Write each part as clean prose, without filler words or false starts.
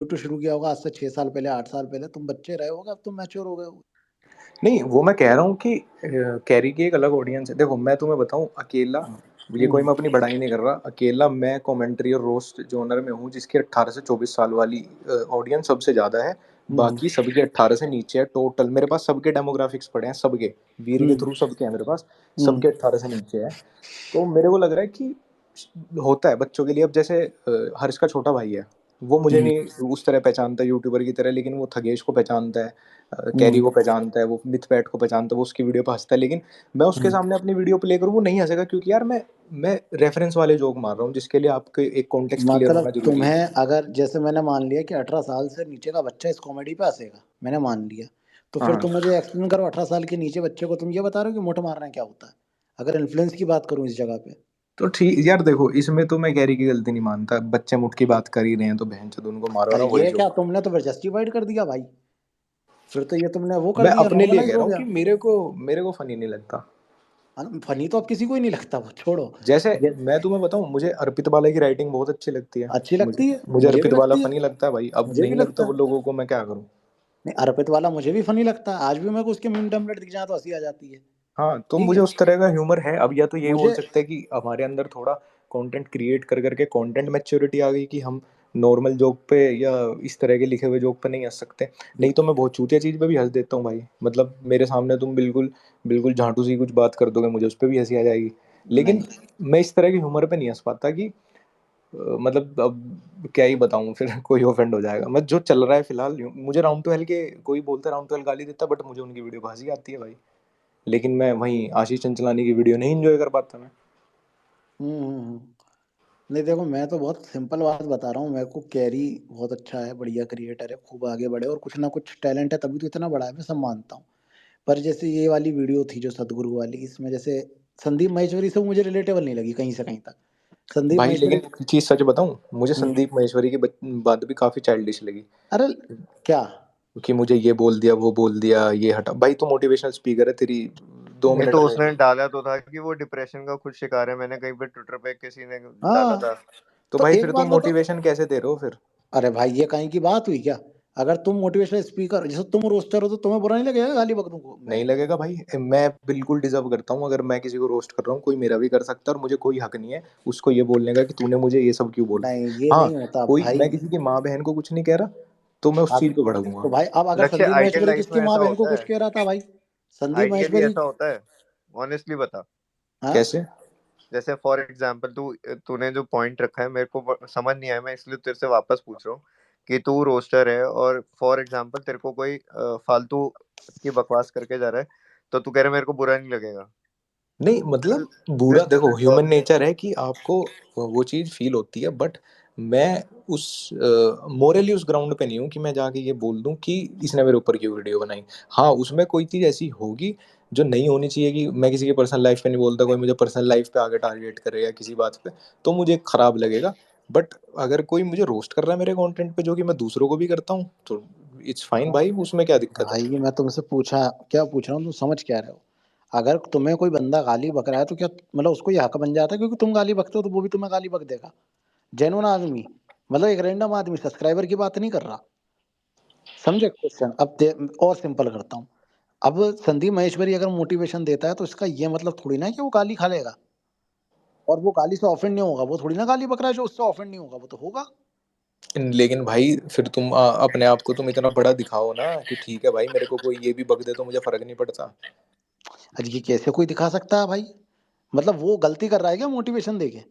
YouTube शुरू किया होगा आज से 6 साल पहले, 8 साल पहले, तुम बच्चे रहे होगे, अब तुम मैच्योर हो गए होगे। नहीं वो मैं कह रहा हूँ कि कैरी की एक अलग ऑडियंस है। देखो मैं तुम्हें बताऊं, अकेला, ये कोई हुँ, मैं अपनी बढ़ाई नहीं कर रहा, अकेला मैं कमेंट्री और रोस्ट जोनर में हूँ जिसकी 18 से 24 साल वाली ऑडियंस सबसे ज्यादा है। हुँ, बाकी सबके 18 से नीचे है टोटल। मेरे पास सबके डेमोग्राफिक्स पड़े हैं, सबके वीर के हुँ, थ्रू सबके हैं मेरे पास, हुँ, सबके 18 से नीचे है। तो मेरे को लग रहा है कि होता है बच्चों के लिए। अब जैसे हर्ष का छोटा भाई है, वो मुझे हुँ, नहीं उस तरह पहचानता यूट्यूबर की तरह, लेकिन वो थगेश को पहचानता है, कैरी हुँ, को पहचानता है, वो मिथपैट को पहचानता है, वो उसकी वीडियो पर हंसता है। लेकिन मैं उसके हुँ। सामने अपनी वीडियो प्ले करूँ वो नहीं हंसेगा, क्योंकि यार मैं रेफरेंस वाले जोक मार रहा हूँ जिसके लिए आपके एक कॉन्टेक्स्ट क्लियर मतलब होना जरूरी है। तुम्हें अगर जैसे मैंने मान लिया कि 18 साल से नीचे का बच्चा इस कॉमेडी पे हँसेगा, मैंने मान लिया, तो फिर हाँ तुम मुझे एक्सप्लेन करो 18 साल के नीचे बच्चे को तुम ये बता रहे हो कि मोट मारना क्या होता है? अगर इन्फ्लुएंस की बात करूँ इस जगह पे। तो ठीक यार, देखो इसमें तो मैं कैरी की गलती नहीं मानता, बच्चे मुठ की बात कर ही रहे हैं तो बहन चोद उनको मारो अरे ना, वही ये क्या जोक। तुमने तो फिर जस्टिफाइड कर दिया भाई, फिर तो ये तुमने वो कर मैं दिया, अपने लिए नॉर्मलाइज़ कह हो रहा हूँ गया। कि मेरे को फनी नहीं लगता। फनी तो अब किसी को ही नहीं लगता, वो छोड़ो। जैसे ये मैं तुम्हें बताऊं, मुझे अर्पित वाला की राइटिंग बहुत अच्छी लगती है। अच्छी मुझे लगती है, मुझे मुझे भी अर्पित वाला लगती है, फनी लगता है भाई। अब मुझे भी नहीं लगता लगता वो है। लोगों को, मैं क्या करूं। नहीं, अर्पित वाला मुझे भी फनी लगता है, आज भी मेरे को उसके मीम टेम्पलेट दिख जाए तो हँसी आ जाती है। हाँ तो ठीक मुझे है? उस तरह का ह्यूमर है। अब या तो यही बोल मुझे सकते हैं कि हमारे अंदर थोड़ा कंटेंट क्रिएट कर करके कंटेंट मैच्योरिटी आ गई कि हम नॉर्मल जोक पे या इस तरह के लिखे हुए जोक पे नहीं हंस सकते। नहीं तो मैं बहुत चूतिया चीज पे भी हंस देता हूँ भाई। मतलब मेरे सामने तुम बिल्कुल बिल्कुल झांटू सी कुछ बात कर दोगे, मुझे उस पर भी हंसी आ जाएगी। लेकिन नहीं, मैं इस तरह के ह्यूमर पे नहीं हंस पाता कि मतलब अब क्या ही बताऊं फिर कोई ऑफेंड हो जाएगा। मैं जो चल रहा है फिलहाल मुझे राउंड टू हेल के कोई बोलता है राउंड टू हेल गाली देता, बट मुझे उनकी वीडियो हंसी आती है भाई। लेकिन मैं वहीं आशीष चंचलानी की वीडियो नहीं एंजॉय कर पाता मैं। हुँ, हुँ, हुँ। नहीं देखो, मैं तो बहुत सिंपल बात बता रहा हूँ, मेरे को कैरी बहुत अच्छा है, बढ़िया क्रिएटर है, खूब आगे बढ़े और कुछ ना कुछ टैलेंट है तभी तो इतना बड़ा है, मैं सब मानता हूँ। पर जैसे ये वाली वीडियो थी जो सतगुरु वाली, इसमें जैसे संदीप माहेश्वरी से वो मुझे रिलेटेबल नहीं लगी कहीं से कहीं तक। संदीप भाई माहेश्वरी। लेकिन एक चीज सच बताऊं, मुझे हुँ, संदीप महेश्वरी की बात भी काफी चाइल्डिश लगी। अरे क्या? कि मुझे ये बोल दिया, वो बोल दिया, ये हटा। भाई तू मोटिवेशनल स्पीकर है, तेरी दो नहीं मिनट तो में। उसने डाला तो था कि वो डिप्रेशन का खुद शिकार है, मैंने कहीं पे ट्विटर पे किसी ने डाला हाँ, था। तो तो भाई एक फिर बात तुम बताओ। मोटिवेशन कैसे दे रहे हो फिर। अरे भाई ये कहीं की बात हुई क्या? अगर तुम मोटिवेशनल स्पीकर जैसे तुम रोस्टर हो तो तुम्हें बुरा नहीं लगेगा गाली बक दूँ मैं? नहीं लगेगा भाई, मैं बिल्कुल डिजर्व करता हूँ। अगर मैं किसी को रोस्ट कर रहा हूँ, कोई मेरा भी कर सकता है, और मुझे कोई हक नहीं है उसको ये बोलने का कि तूने मुझे ये सब क्यों बोला। नहीं, ये हाँ, नहीं होता कोई भाई। मैं किसी की माँ बहन को कुछ नहीं कह रहा तो मैं उस अब चीज पे भड़कूंगा। तो भाई अब अगर लक्ष्य, संदीप आइडियल माहेश्वरी लाइफ किसकी में माँ ऐसा बहन को होता कुछ है। कह रहा था भाई? संदीप आइडियली माहेश्वरी। ऐसा होता है, ऑनेस्टली बता। हाँ, कैसे। जैसे फॉर एग्जाम्पल तूने जो पॉइंट रखा है मेरे को समझ नहीं आया, मैं इसलिए तेरे से वापस पूछ रहा हूँ कि तू रोस्टर है और फॉर एग्जाम्पल तेरे को कोई फालतू की बकवास करके जा रहा है, तो तू कह रहा है मेरे को बुरा नहीं लगेगा। नहीं मतलब बुरा, देखो ह्यूमन नेचर है कि आपको वो चीज फील होती है, बट मैं उस मोरली उस ग्राउंड पे नहीं हूँ कि मैं जाके ये बोल दूं कि इसने मेरे ऊपर क्यों वीडियो बनाई। हाँ उसमें कोई चीज ऐसी होगी जो नहीं होनी चाहिए, कि मैं किसी की पर्सनल लाइफ पे नहीं बोलता, कोई मुझे पर्सनल लाइफ पे आगे टारगेट करे या किसी बात पे, तो मुझे खराब लगेगा। बट अगर कोई मुझे रोस्ट कर रहा है मेरे कंटेंट पे, जो कि मैं दूसरों को भी करता हूँ, तो इट्स फाइन भाई, उसमें क्या दिक्कत है। भाई मैं तुमसे पूछा क्या पूछ रहा हूँ, तुम समझ क्या रहे हो? अगर तुम्हें कोई बंदा गाली बक रहा है तो क्या मतलब उसको ये हक बन जाता है क्योंकि तुम गाली बकते हो तो वो भी तुम्हें गाली बक देगा? जेन्युइन आदमी, मतलब एक रैंडम आदमी, सब्सक्राइबर की बात नहीं कर रहा। समझे क्वेश्चन? अब और सिंपल करता हूँ। अब संदीप माहेश्वरी अगर मोटिवेशन देता है तो इसका ये मतलब थोड़ी ना है कि वो गाली खा लेगा और वो गाली से ऑफेंड नहीं होगा। वो थोड़ी ना गाली बक रहा है जो उससे ऑफेंड नहीं होगा, वो तो होगा। लेकिन भाई फिर तुम अपने आप को तुम इतना बड़ा दिखाओ ना कि ठीक है भाई, मेरे को कोई ये भी बक दे तो मुझे फर्क नहीं पड़ता। अरे ये कैसे कोई दिखा सकता है भाई? मतलब वो गलती कर रहा है क्या मोटिवेशन देके?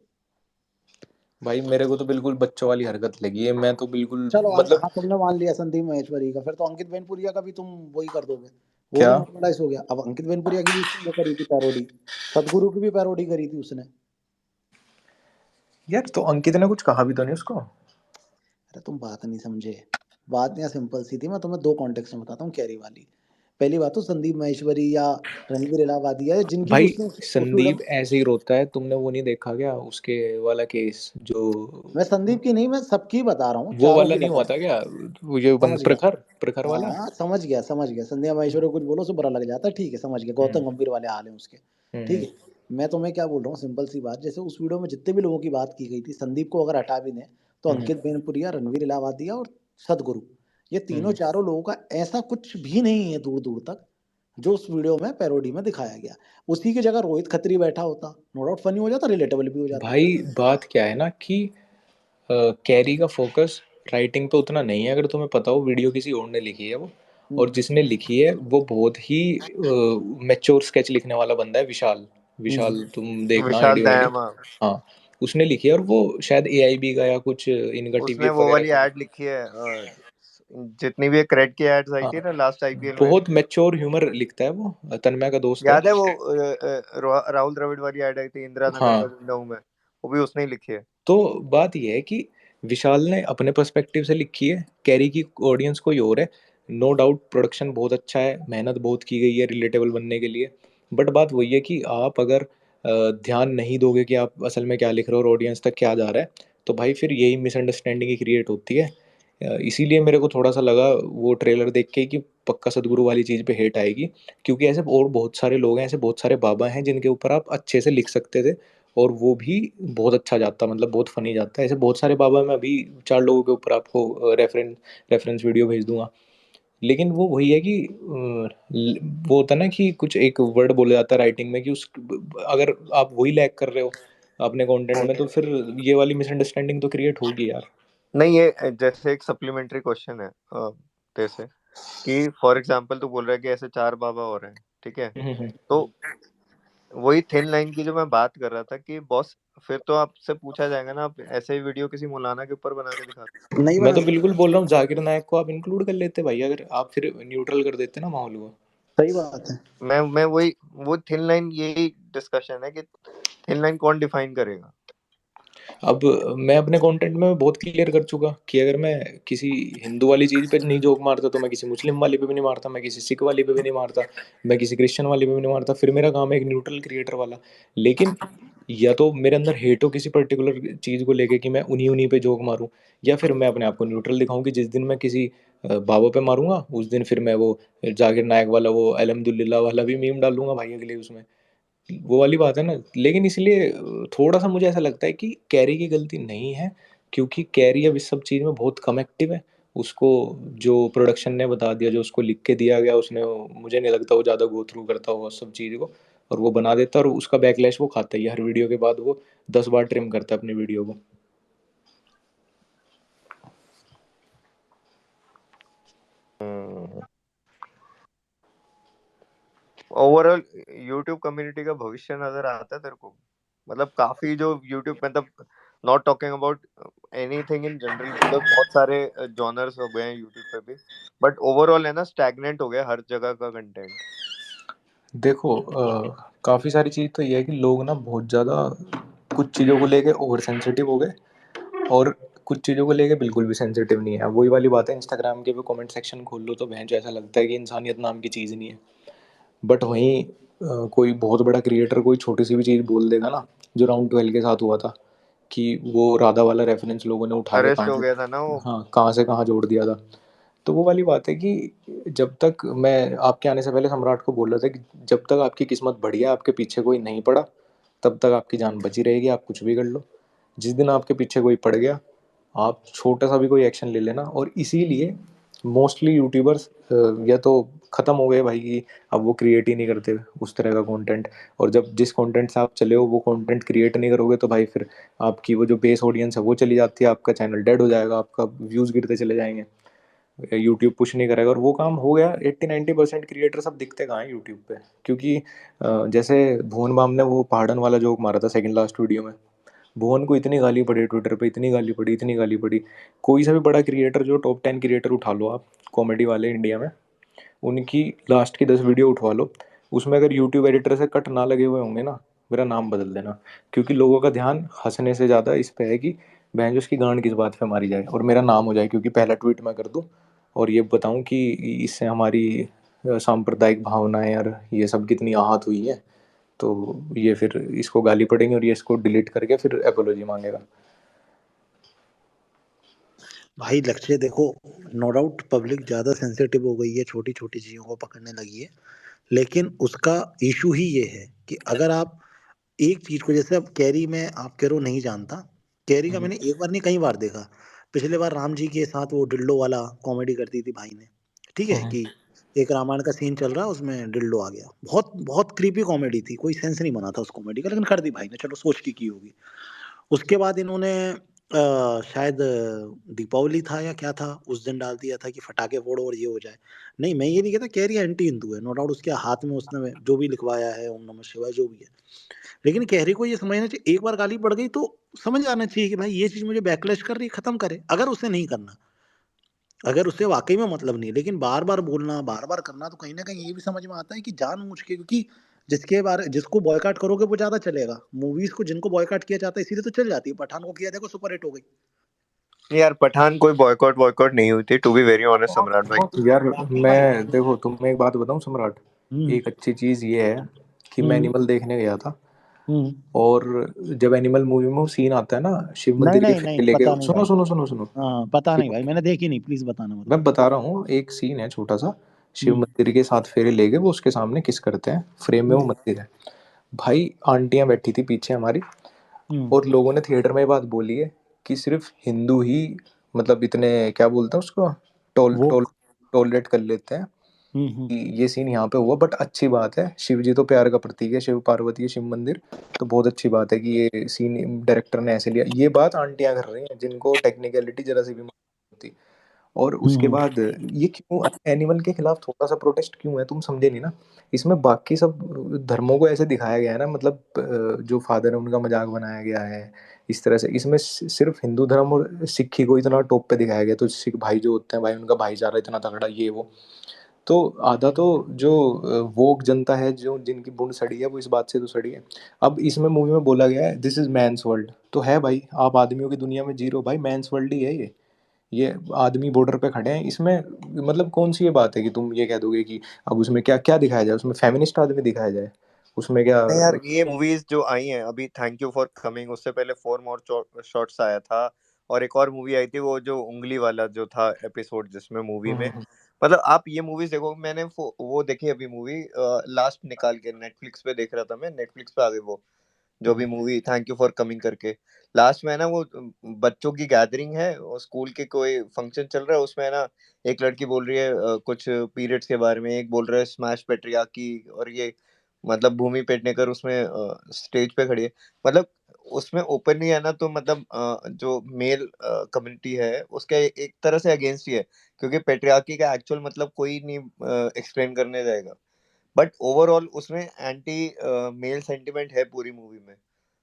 भाई मेरे को तो बिल्कुल बच्चों वाली हरकत लगी है, मैं तो बिल्कुल चलो मतलब। हाँ, तुमने मान लिया संदीप महेश्वरी का, फिर तो अंकित बेनपुरिया का भी तुम वही कर दोगे। वो भी क्या। नॉर्मलाइज हो गया। अब अंकित बेनपुरिया की भी उसने वो करी थी पैरोडी, सदगुरु की भी पैरोडी करी थी उसने। यार तो अंकित ने कुछ कहा भी तो नहीं उसको। अरे तुम बात नहीं समझे। बात यहाँ सिंपल सी थी, मैं तुम्हें दो कॉन्टेक्स्ट में बताता हूँ कैरी वाली। पहली बात तो संदीप महेश्वरी या रणवीर इलाहाबादी या जिनकी भी भाई उसने उस वीडियो संदीप में। ऐसे ही रोता है, तुमने वो नहीं देखा क्या उसके वाला केस जो मैं संदीप की नहीं, मैं सबकी बता रहा हूँ, वो चारों वाला की नहीं बता हुआ रहा था हूँ। क्या, वो ये समझ गया। प्रखर प्रखर वाला। हाँ, समझ गया, समझ गया। संध्या माहेश्वरी को कुछ बोलो उसे बुरा लग जाता है, ठीक है, समझ गया। हम्म गौतम गंभीर वाले हाल हैं उसके। ठीक हम्म है। मैं तुम्हें क्या बोल रहा हूँ, सिंपल सी बात, जैसे उस वीडियो में जितने भी लोगों की बात की गई थी, संदीप को अगर हटा भी दें तो हम्म अंकित बेनपुरिया, रणवीर इलाहाबादिया और सदगुरु, ये तीनों चारों लोगों का ऐसा कुछ भी नहीं है दूर दूर तक जो उस वीडियो में पैरोडी में दिखाया गया। उसी की जगह रोहित खत्री बैठा होता, नो डाउट फनी हो जाता, रिलेटेबल भी हो जाता। भाई बात क्या है ना कि कैरी का फोकस राइटिंग पे उतना नहीं है। अगर तुम्हें पता हो वीडियो किसी और ने लिखी है वो, और जिसने लिखी है वो बहुत ही मैच्योर स्केच लिखने वाला बंदा है, विशाल। विशाल तुम देखना विशाल आईडी वाईडी। दयामा, हाँ, उसने लिखी है, और वो शायद एआईबी का या कुछ इनका उसने टीवीएफ वो वगैरह वाली का। एड लिखी है जितनी भी क्रेड की एड्स आई हाँ, थी ना लास्ट आईपीएल में। बहुत मैच्योर ह्यूमर लिखता है वो, तन्मय का दोस्त है। याद है वो राहुल द्रविड़ वाली एड आई थी इंदिरा नगर हाँ, का लखनऊ में, वो भी उसने ही लिखी है। तो बात यह है कि विशाल ने अपने पर्सपेक्टिव से लिखी है, कैरी की ऑडियंस कोई और है। नो डाउट प्रोडक्शन बहुत अच्छा है, मेहनत बहुत की गई है रिलेटेबल बनने के लिए, बट बात वही है कि आप अगर ध्यान नहीं दोगे कि आप असल में क्या लिख रहे हो और ऑडियंस तक क्या जा रहा है, तो भाई फिर यही मिसअंडरस्टैंडिंग ही क्रिएट होती है। इसीलिए मेरे को थोड़ा सा लगा वो ट्रेलर देख के कि पक्का सदगुरु वाली चीज़ पे हेट आएगी, क्योंकि ऐसे और बहुत सारे लोग हैं, ऐसे बहुत सारे बाबा हैं जिनके ऊपर आप अच्छे से लिख सकते थे, और वो भी बहुत अच्छा जाता, मतलब बहुत फनी जाता है। ऐसे बहुत सारे बाबा, मैं अभी 4 लोगों के ऊपर आपको रेफरेंस वीडियो भेज दूंगा। लेकिन वो वही है कि वो होता है ना कि कुछ एक वर्ड बोला जाता है राइटिंग में कि उस, अगर आप वही लैग कर रहे हो अपने कंटेंट में, तो फिर ये वाली मिसअंडरस्टैंडिंग तो क्रिएट होगी यार। नहीं, ये जैसे एक सप्लीमेंट्री क्वेश्चन है तेरे से, कि फॉर एग्जांपल तू बोल रहा है कि ऐसे 4 बाबा और हैं, ठीक है, हम्म। तो वही थिन लाइन की जो मैं बात कर रहा था कि बॉस, फिर तो आपसे पूछा जाएगा ना, आप ऐसे ही वीडियो किसी मौलाना के ऊपर बना के दिखा दो। नहीं मैं बना तो सकते। बिल्कुल बोल रहा हूँ जाकिर नायक को आप इंक्लूड कर लेते भाई, अगर आप फिर न्यूट्रल कर देते ना माहौल को। सही बात है। मैं वही, वो थिन लाइन, यही डिस्कशन है कि थिन लाइन कौन डिफाइन करेगा। अब मैं अपने कंटेंट में बहुत क्लियर कर चुका कि अगर मैं किसी हिंदू वाली चीज़ पे नहीं जोक मारता, तो मैं किसी मुस्लिम वाली पे भी नहीं मारता, मैं किसी सिख वाली पे भी नहीं मारता, मैं किसी क्रिश्चियन वाली पे भी नहीं मारता। फिर मेरा काम है एक न्यूट्रल क्रिएटर वाला। लेकिन या तो मेरे अंदर हेट हो किसी पर्टिकुलर चीज़ को लेके कि मैं उन्हीं उन्हीं पे जोक मारूं, या फिर मैं अपने आप को न्यूट्रल दिखाऊं कि जिस दिन मैं किसी बाबा पे मारूंगा, उस दिन फिर मैं वो जाकिर नायक वाला, वो अलहमदुल्ला वाला भी मीम डालूंगा भाई अगले उसमें। वो वाली बात है ना। लेकिन इसलिए थोड़ा सा मुझे ऐसा लगता है कि कैरी की गलती नहीं है, क्योंकि कैरी अब इस सब चीज़ में बहुत कम एक्टिव है। उसको जो प्रोडक्शन ने बता दिया, जो उसको लिख के दिया गया, उसने मुझे नहीं लगता वो ज़्यादा गो थ्रू करता होगा उस सब चीज़ को, और वो बना देता है, और उसका बैकलैश वो खाता ही है। हर वीडियो के बाद वो 10 बार ट्रिम करता है अपनी वीडियो को। ओवरऑल यूट्यूब कम्युनिटी का भविष्य नजर आता है तेरे को? मतलब काफी जो यूट्यूब, मतलब not talking about anything in general, मतलब बहुत सारे जॉनर्स हो गए हैं यूट्यूब पे भी, बट ओवरऑल है ना, स्टैग्नेंट हो गया हर जगह का कंटेंट। देखो काफ़ी सारी चीज़ तो ये है कि लोग ना बहुत ज़्यादा कुछ चीज़ों को लेके ओवर सेंसिटिव हो गए, और कुछ चीज़ों को लेके बिल्कुल भी सेंसिटिव नहीं है। वही वाली बात है, इंस्टाग्राम के भी कमेंट सेक्शन खोल लो तो भैंस ऐसा लगता है कि इंसानियत नाम की चीज़ नहीं है। बट वहीं कोई बहुत बड़ा क्रिएटर कोई छोटी सी भी चीज़ बोल देगा ना, जो राउंड 12 के साथ हुआ था, कि वो राधा वाला रेफरेंस लोगों ने उठा के अरेस्ट कहाँ हो से, गया था ना वो। हाँ कहाँ से कहाँ जोड़ दिया था। तो वो वाली बात है कि जब तक, मैं आपके आने से पहले सम्राट को बोल रहा था कि जब तक आपकी किस्मत बढ़िया, आपके पीछे कोई नहीं पड़ा, तब तक आपकी जान बची रहेगी, आप कुछ भी कर लो। जिस दिन आपके पीछे कोई पड़ गया, आप छोटा सा भी कोई एक्शन ले लेना। और इसीलिए मोस्टली यूट्यूबर्स या तो ख़त्म हो गए भाई, कि अब वो क्रिएट ही नहीं करते उस तरह का कंटेंट। और जब जिस कंटेंट से आप चले हो वो कंटेंट क्रिएट नहीं करोगे, तो भाई फिर आपकी वो जो बेस ऑडियंस है वो चली जाती है, आपका चैनल डेड हो जाएगा, आपका व्यूज़ गिरते चले जाएंगे, यूट्यूब पुश नहीं करेगा। और वो काम हो गया। 80-90% क्रिएटर सब दिखते कहाँ हैं यूट्यूब पे, क्योंकि जैसे भुवन बाम ने वो पहाड़न वाला जोक मारा था सेकंड लास्ट वीडियो में, भुवन को इतनी गाली पड़ी ट्विटर पे, इतनी गाली पड़ी, इतनी गाली पड़ी। कोई सा भी बड़ा क्रिएटर, जो टॉप 10 क्रिएटर उठा लो आप कॉमेडी वाले इंडिया में, उनकी लास्ट की 10 वीडियो उठवा लो, उसमें अगर यूट्यूब एडिटर से कट ना लगे हुए होंगे ना, मेरा नाम बदल देना। क्योंकि लोगों का ध्यान हंसने से ज़्यादा इस पे है कि बहन जो उसकी गांड किस बात पे मारी जाए, और मेरा नाम हो जाए, क्योंकि पहला ट्वीट मैं कर दूँ और ये बताऊं कि इससे हमारी सांप्रदायिक भावनाएं और ये सब कितनी आहत हुई है। तो ये फिर इसको गाली पड़ेंगे, और ये इसको डिलीट करके फिर एपोलॉजी मांगेगा। भाई लक्ष्य देखो, नो डाउट पब्लिक ज़्यादा सेंसिटिव हो गई है, छोटी छोटी चीज़ों को पकड़ने लगी है। लेकिन उसका इशू ही ये है कि अगर आप एक चीज़ को, जैसे अब कैरी में, आप कह रहे हो नहीं जानता, कैरी का मैंने एक बार नहीं कई बार देखा, पिछले बार राम जी के साथ वो डिल्डो वाला कॉमेडी कर दी थी भाई ने, ठीक है, कि एक रामायण का सीन चल रहा है उसमें डिल्डो आ गया, बहुत बहुत क्रीपी कॉमेडी थी, कोई सेंस नहीं बना था उस कॉमेडी का, लेकिन कर दी भाई ने, चलो सोच के की होगी। उसके बाद इन्होंने शायद दीपावली था या क्या था, उस दिन डाल दिया था कि फटाके फोड़ो और ये हो जाए। नहीं, मैं ये नहीं कहता, कह रही है एंटी हिंदू है, नो डाउट, उसके हाथ में उसने जो भी लिखवाया है ओम नमः शिवाय जो भी है, लेकिन कहरी को ये समझना चाहिए, एक बार गाली पड़ गई तो समझ आना चाहिए कि भाई ये चीज मुझे बैकलैश कर रही है, खत्म करे, अगर उसे नहीं करना, अगर उससे वाकई में मतलब नहीं है, लेकिन बार बार बोलना, बार बार करना, तो कहीं ना कहीं ये भी समझ में आता है कि जानबूझ के, क्योंकि जिसको बॉयकॉट करोगे वो ज्यादा चलेगा, मूवीज को जिनको बॉयकॉट किया जाता है इसीलिए तो चल जाती है, पठान को किया, देखो सुपर हिट हो गई। यार पठान कोई बॉयकॉट नहीं हुई थी, टू बी वेरी ऑनेस्ट सम्राट भाई। यार मैं देखो तुम्हें एक बात बताऊं सम्राट, हम्म एक अच्छी चीज ये है कि मैं हम्म एनिमल देखने गया था, हम्म और जब एनिमल मूवी में वो सीन आता है ना शिव नहीं मंदिर के नहीं नहीं, फेरे लेके, पता नहीं सुनो भाई। सुनो सुनो सुनो, हाँ, पता नहीं शिव भाई, मैंने देखी नहीं, प्लीज बताना मत। मैं बता रहा हूँ, एक सीन है छोटा सा, शिव हम्म मंदिर के 7 फेरे लेके वो उसके सामने किस करते हैं, फ्रेम में वो हम्म मंदिर है। भाई आंटियां बैठी थी पीछे हमारी, हम्म और लोगों ने थिएटर में ये बात बोली है कि सिर्फ हिंदू ही, मतलब इतने क्या बोलते हैं उसको, टोल वो टोल टोलरेट कर लेते हैं हम्म। कि ये सीन यहाँ पे हुआ। बट अच्छी बात है, शिव जी तो प्यार का प्रतीक है, शिव पार्वती है शिव मंदिर, तो बहुत अच्छी बात है कि ये सीन डायरेक्टर ने ऐसे लिया। ये बात आंटियां कर रही हैं जिनको टेक्निकलिटी जरा सी भी मालूम होती। और उसके हम्म बाद ये क्यों एनिमल के खिलाफ थोड़ा सा प्रोटेस्ट क्यों है, तुम समझे नहीं ना। इसमें बाकी सब धर्मों को ऐसे दिखाया गया है ना, मतलब जो फादर है उनका मजाक बनाया गया है इस तरह से, इसमें सिर्फ हिंदू धर्म और सिक्खी को इतना टॉप पे दिखाया गया, तो सिख भाई जो होते हैं भाई उनका भाईचारा इतना तगड़ा ये वो, तो आधा तो जो वोक जनता है, जो जिनकी बुन सड़ी है, वो इस बात से तो सड़ी है। अब इसमें मूवी में बोला गया है दिस इज मैंस वर्ल्ड, तो है भाई, आप आदमियों की दुनिया में जी रहे हो भाई, मैंस वर्ल्ड ही है ये आदमी बॉर्डर पे खड़े हैं इसमें, मतलब कौन सी ये बात है कि तुम ये कह दोगे कि अब उसमें क्या क्या दिखाया जाए, उसमें फेमिनिस्ट आदमी दिखाया जाए, उसमें क्या। नहीं यार, ये मूवीज जो आई हैं अभी, थैंक यू फॉर कमिंग, उससे पहले फोर मोर शॉट्स आया था, और एक और मूवी आई थी वो जो उंगली वाला जो था एपिसोड, जिसमें मूवी में मतलब आप ये मूवीज देखो। मैंने वो देखी अभी मूवी लास्ट निकाल के नेटफ्लिक्स पे देख रहा था मैं, नेटफ्लिक्स पे आ गई वो जो भी movie thank you for coming करके। लास्ट में है ना वो बच्चों की गैदरिंग है और स्कूल के कोई फंक्शन चल रहा है, उसमें है ना एक लड़की बोल रही है कुछ पीरियड्स के बारे में, एक बोल रहा है स्मैश पेट्रियार्की, और ये मतलब भूमि पेडनेकर उसमें स्टेज पे खड़ी है। मतलब उसमें ओपनली है ना, तो मतलब जो मेल कम्युनिटी है उसके एक तरह से अगेंस्ट ही है, क्योंकि पेट्रियार्की का एक्चुअल मतलब कोई नहीं एक्सप्लेन करने जाएगा, बट ओवरऑल उसमें एंटी मेल सेंटिमेंट है पूरी मूवी में।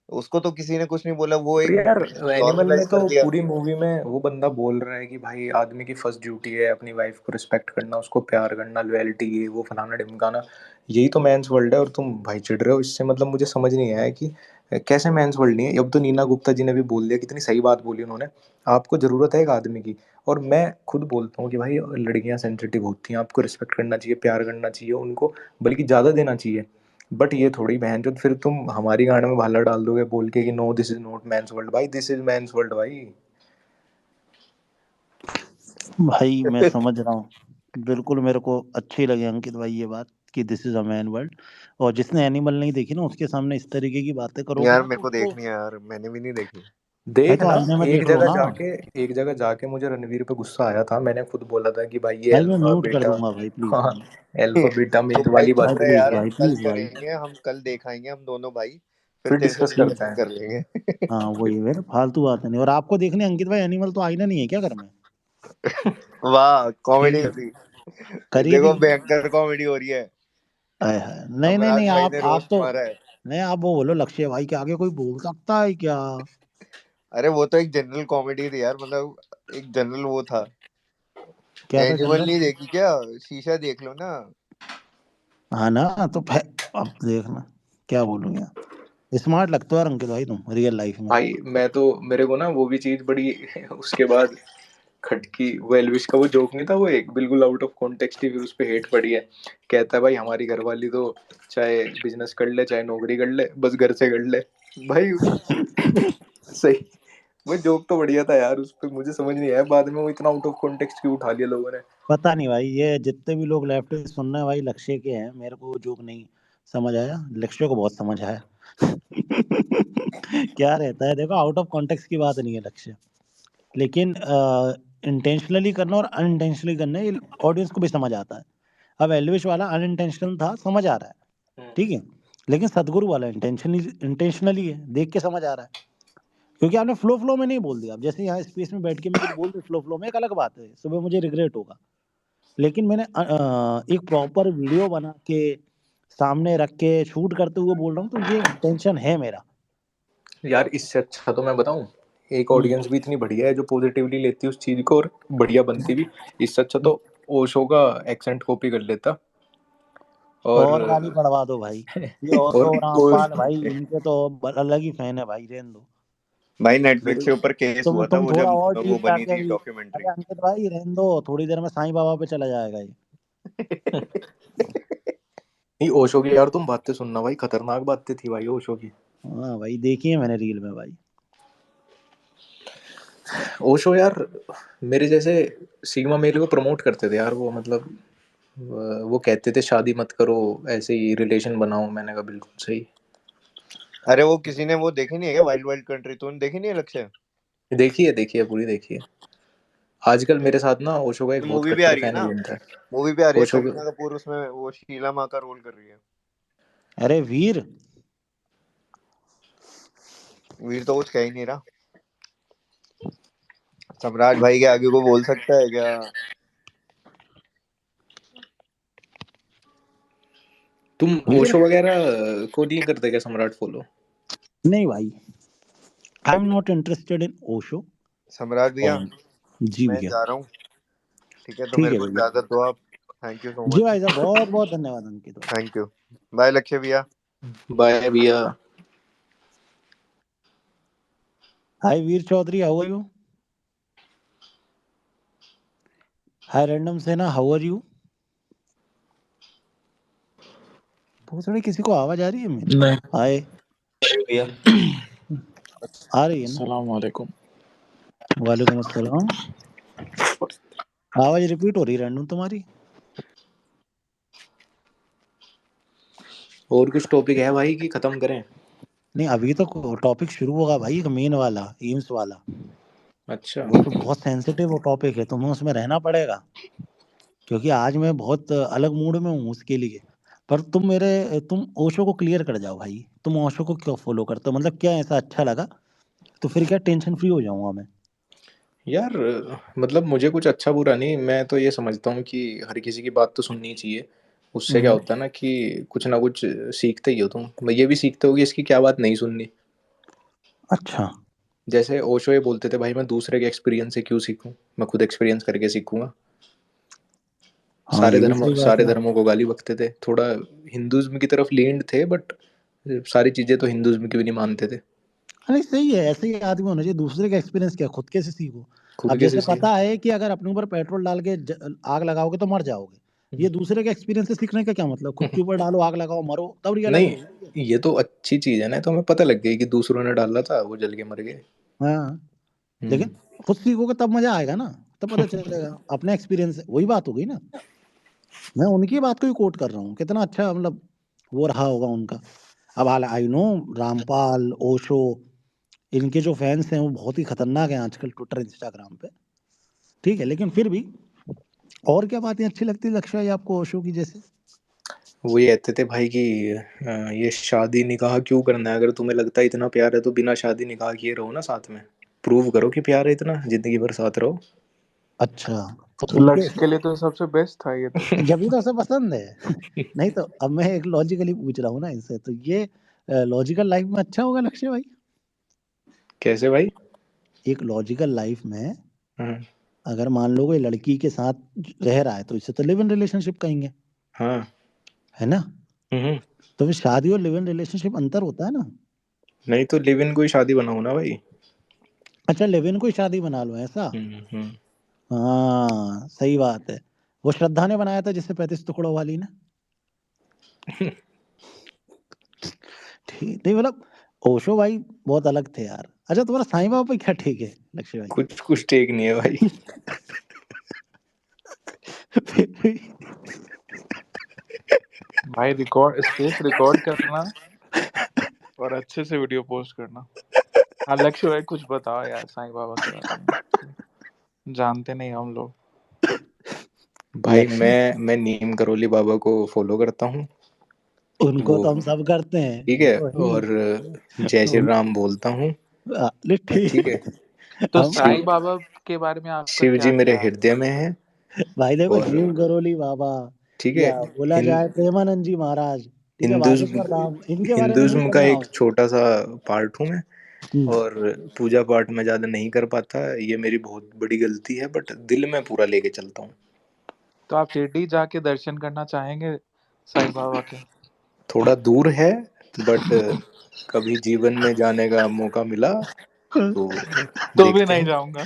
उसको तो किसी ने कुछ नहीं बोला, वो पर एक यार एनिमल में नॉर्मलाइज तो कर दिया। पूरी मूवी में वो बंदा बोल रहा है कि भाई आदमी की फर्स्ट ड्यूटी है अपनी वाइफ को रिस्पेक्ट करना, उसको प्यार करना, लॉयल्टी, ये वो फलाना ढिमकाना, यही तो मैंस वर्ल्ड है, और तुम भाई चिढ़ रहे हो इससे। मतलब मुझे समझ नहीं आया कि कैसे मैंस वर्ल्ड नहीं है। अब तो नीना गुप्ता जी ने भी बोल दिया, कितनी सही बात बोली उन्होंने, आपको जरूरत है एक आदमी की, और मैं खुद बोलता हूँ कि भाई लड़कियां सेंसिटिव होती हैं, आपको रिस्पेक्ट करना चाहिए, प्यार करना चाहिए उनको, बल्कि ज़्यादा देना चाहिए। बट ये थोड़ी बहन जो फिर तुम हमारी गांड में भाला डाल दोगे बोल के कि no this is not man's world, भाई दिस इज मैंस वर्ल्ड भाई। भाई मैं समझ रहा हूँ, बिल्कुल मेरे को अच्छी लगी अंकित भाई ये बात, कि this is a man world, और जिसने एनिमल नहीं देखी ना उसके सामने इस तरीके की बातें करोगे यार ना मेरे तो को उसको, देखनी है यार, मैंने भी नहीं देखी। भाई देख तो ना, आईने में एक देख लो जगह ना। जाके, एक जगह जाके मुझे रणवीर पे गुस्सा आया था, मैंने खुद बोला था कि भाई ये भाई मैं अल्फा म्यूट कर बीटा, दूंगा भाई, प्लीज हाँ, भाई। अल्फा बीटा तो मिथ भाई वाली भाई चल बातें रहे प्लीज यार, करता हम भाई, है। कल प्लीज भाई। करेंगे, हम कल दिखाएंगे हम दोनों भाई, फिर फिर तेरे से डिस्कस करते डिस्कस हैं। कर लेंगे। हाँ वही है, फालतू बात नहीं, और आपको देखने अंकित भाई एनिमल तो आईना नहीं है क्या घर में? वाह ठीक कॉमेडी है, कर दी। करिए देखो फिर। भयंकर कॉमेडी हो रही है। आय हाय, नहीं नहीं नहीं, सम्राट भाई आप ने आप रोस्ट तो, मारा है। नहीं आप वो बोलो, लक्ष्य भाई के आगे कोई बोल सकता है क्या? अरे वो तो एक जनरल कॉमेडी थी यार, मतलब एक जनरल वो था। क्या था एनिमल जनरल? नहीं देखी क्या? शीशा देख लो ना। हाँ ना, तो अब देखना, क्या बोलूं यार, स्मार्ट लगते हो यार अंकित भाई तुम रियल लाइफ में। भाई मैं तो, मेरे को ना वो भी चीज बड़ी उसके बाद खटकी, वो एलविश का वो जोक नहीं था, वो एक बिल्कुल आउट ऑफ कॉन्टेक्स्ट ही फिर उस पे हेट पड़ी है। कहता है भाई हमारी घरवाली तो चाहे बिजनेस कर ले चाहे नौकरी कर ले, बस घर से कर ले भाई। सही, वो जोक तो बढ़िया था यार, उस पे मुझे समझ नहीं आया बाद में वो इतना आउट ऑफ कॉन्टेक्स्ट क्यों उठा लिया लोगों ने। पता नहीं भाई, ये जितने भी लोग लेफ्ट सुन रहे हैं भाई लक्ष्य के हैं, मेरे को जोक नहीं समझ आया, लक्ष्य को बहुत समझ आया। क्या रहता है देखो, आउट ऑफ कॉन्टेक्स्ट की बात नहीं है लक्ष्य। लेकिन इंटेंशनली करना और अनइंटेंशनली करना ये ऑडियंस को भी समझ आता है। अब एल्विश वाला अनइंटेंशनल था, समझ आ रहा है, ठीक है, लेकिन सदगुरु वाला इंटेंशनली है, देख के समझ आ रहा है, क्योंकि आपने फ्लो में नहीं बोल दिया। अब जैसे यहाँ स्पेस में बैठ के मैं कुछ बोल दूं फ्लो में, एक अलग बात है, सुबह मुझे रिग्रेट होगा, लेकिन मैंने एक प्रॉपर वीडियो बना के सामने रख के शूट करते हुए बोल रहा हूँ, तो ये इंटेंशन है मेरा। यार इससे अच्छा तो मैं बताऊं, एक हम्म, ऑडियंस भी इतनी बढ़िया है जो पॉजिटिवली लेती है उस चीज को और बढ़िया बनती भी। इससे अच्छा तो ओशो का एक्सेंट कॉपी कर लेता। और और गाली पड़वा दो भाई, ये और, ओशो और रामपाल भाई, इनके तो अलग ही फैन है भाई, रहने दो। भाई नेटफ्लिक्स थोड़ी के ऊपर केस हुआ था तुम वो थोड़ा जब और वो डीप बनी जाके थी भी, डॉक्यूमेंट्री। अरे अंकित भाई रहने दो, थोड़ी देर में साईं बाबा पे चला जाएगा ये। नहीं ओशो की यार तुम बातें सुनना भाई, खतरनाक बातें थी भाई ओशो की। हाँ भाई, देखी है मैंने रील में भाई। ओशो यार मेरे जैसे सिग्मा मेल को प्रमोट करते थे यार वो, मतलब वो कहते थे शादी मत करो, ऐसे ही रिलेशन बनाओ। मैंने कहा बिल्कुल सही। अरे वो किसी ने वो देखी नहीं है क्या, वाइल्ड वाइल्ड कंट्री? तूने देखी नहीं है लक्ष्य? देखी है पूरी देखी है। आजकल मेरे साथ ना ओशो का एक बहुत मूवी भी आ कट्टर रही है फैन ना, भी बनता है। मूवी भी आ रही है, ओशो करीना कपूर उसमें वो शीला माँ का रोल कर रही है। अरे वीर, वीर तो कुछ कह ही नहीं रहा। सम्राट भाई के आगे को बोल सकता है क्या? तुम वीर ओशो वगैरह को नहीं करते क्या सम्राट फॉलो? नहीं भाई, I am not interested in Osho. सम्राट भैया और जी मैं भैया, जा रहा हूँ, ठीक है, तो ठीक मेरे है को भैया, इजाजत दो आप। थैंक यू सो जी मच। भाई साहब, बहुत बहुत धन्यवाद अंकित भाई। Thank you. बाय लक्ष्य भैया। बाय भैया। Hi Veer Chaudhary, how are you? Hi random Sena, how are you? बहुत सारे, किसी को आवाज आ रही है मेरी? नहीं हाय, भैया। आ रही है ना? अस्सलाम वालेकुम। वालेकुम अस्सलाम। आवाज रिपीट हो रही है रैंडम तुम्हारी। और कुछ टॉपिक है भाई कि खत्म करें? नहीं, अभी तो टॉपिक शुरू होगा भाई, एक मेन वाला, एम्स वाला। अच्छा। वो तो बहुत सेंसिटिव टॉपिक है, तुम्हें उसमें रहना पड़ेगा, क्योंकि आज मैं बहुत अलग मूड में हूँ उसके लिए। पर तुम ओशो को क्लियर कर जाओ भाई, तुम ओशो को क्यों फॉलो करते हो, मतलब क्या ऐसा अच्छा लगा? तो फिर क्या टेंशन फ्री हो जाऊंगा मैं। यार मतलब मुझे कुछ अच्छा बुरा नहीं, मैं तो ये समझता हूँ कि हर किसी की बात तो सुननी चाहिए। उससे क्या हम्म, होता है ना कि कुछ ना कुछ सीखते ही हो तुम। मैं ये भी सीखते हो कि इसकी क्या बात नहीं सुननी। अच्छा। जैसे ओशो ये बोलते थे भाई मैं दूसरे के एक्सपीरियंस से क्यों सीखूं, मैं खुद एक्सपीरियंस करके सीखूंगा। हाँ, ये भी सही बात सारे है। धर्मों को गाली बकते थे, थोड़ा हिंदुज्म की तरफ लीन्ड थे, बट सारी चीजें तो हिंदुज्म की भी नहीं मानते थे। अरे सही है, ऐसे ही आदमी होना चाहिए, दूसरे का एक्सपीरियंस क्या, खुद के से सीखो। खुद अब कैसे जैसे सीख। पता है कि अगर अपने ऊपर पेट्रोल डाल के आग लगाओगे तो मर जाओगे, ये दूसरे के एक्सपीरियंस से सीखने का क्या मतलब? खुद के ऊपर डालो, आग लगाओ, मरो, तब रियलाइज नहीं, होगी। ये तो अच्छी चीज है ना, तो हमें पता लग गई कि दूसरों ने डाला था वो जल के मर गए। हाँ, लेकिन हम्म। खुद सीखोगे तब मजा आएगा ना, तब पता चलेगा अपने एक्सपीरियंस से, वही बात हो गई ना। मैं उनकी बात को ही कोट कर रहा हूँ, कितना अच्छा मतलब वो रहा होगा उनका। अब आई नो रामपाल, ओशो, इनके जो फैंस हैं वो बहुत ही खतरनाक हैं आजकल ट्विटर इंस्टाग्राम पे, ठीक है, लेकिन फिर भी और क्या बातें अच्छी लगती है लक्ष्य, आपको ओशो की जैसे? वो ये कहते थे भाई कि ये शादी निकाह क्यों करना है, अगर तुम्हें लगता है इतना प्यार है तो बिना शादी निकाह किए रहो ना साथ में। प्रूव करो कि प्यार है इतना, जिंदगी भर साथ रहो। अच्छा, तो तो उनके लक्ष्य के लिए तो सबसे बेस्ट था ये तो। जब भी तो उसे पसंद है। नहीं तो अब मैं एक लॉजिकली पूछ रहा हूँ ना इनसे, तो ये लॉजिकल लाइफ में अच्छा होगा लक्ष्य भाई? कैसे भाई? एक लॉजिकल लाइफ में हाँ। अगर मान लो कोई लड़की के साथ रह रहा है तो इसे तो लिव इन रिलेशनशिप कहेंगे, हाँ। है ना? हम्म। तो फिर शादी और लिव इन रिलेशनशिप अंतर होता है ना। नहीं तो लिव इन कोई शादी बनाओ ना भाई। अच्छा, लिव इन को ही शादी बना लो, ऐसा? हम्म। हाँ सही बात है। वो श्रद्धा ने बनाया था जिससे 35 टुकड़ों वाली ने। ठीक नहीं, मतलब ओशो भाई बहुत अलग थे यार। अच्छा, तुम्हारा साईं बाबा पे क्या ठीक है लक्ष्य भाई? कुछ कुछ टेक नहीं है भाई। फिर भी भाई रिकॉर्ड स्पेस रिकॉर्ड करना और अच्छे से वीडियो पोस्ट करना। लक्ष्य भाई कुछ बताओ यार साईं बाबा के बारे में, जानते नहीं हम लोग। भाई लक्ष्य मैं नीम करोली बाबा को फॉलो करता हूँ। उनको वो तो हम सब करते हैं, ठीक है, वही और जय श्री उन राम बोलता हूँ। ठीक है, ठीक तो हम शिव साईं बाबा के बारे में आपका शिव क्या जी मेरे ख्याल हृदय में है। भाई देखो, और नीम करोली बाबा ठीक है, या बोला हिं, जाए प्रेमानंद जी महाराज, ठीक है, हिंदुज्म बागेश्वर धाम, इनके बारे में नहीं हिंदुज्म का पढ़ना एक हो। छोटा सा पार्ट हूँ मैं। हम्म, और पूजा पाठ में ज्यादा नहीं कर पाता, ये मेरी बहुत बड़ी गलती है, बट दिल में पूरा लेके चलता हूँ। तो आप शिरडी जाके दर्शन करना चाहेंगे साईं बाबा के? थोड़ा दूर है, बट कभी जीवन में जाने का मौका मिला तो तो भी देखते नहीं हैं। जाऊंगा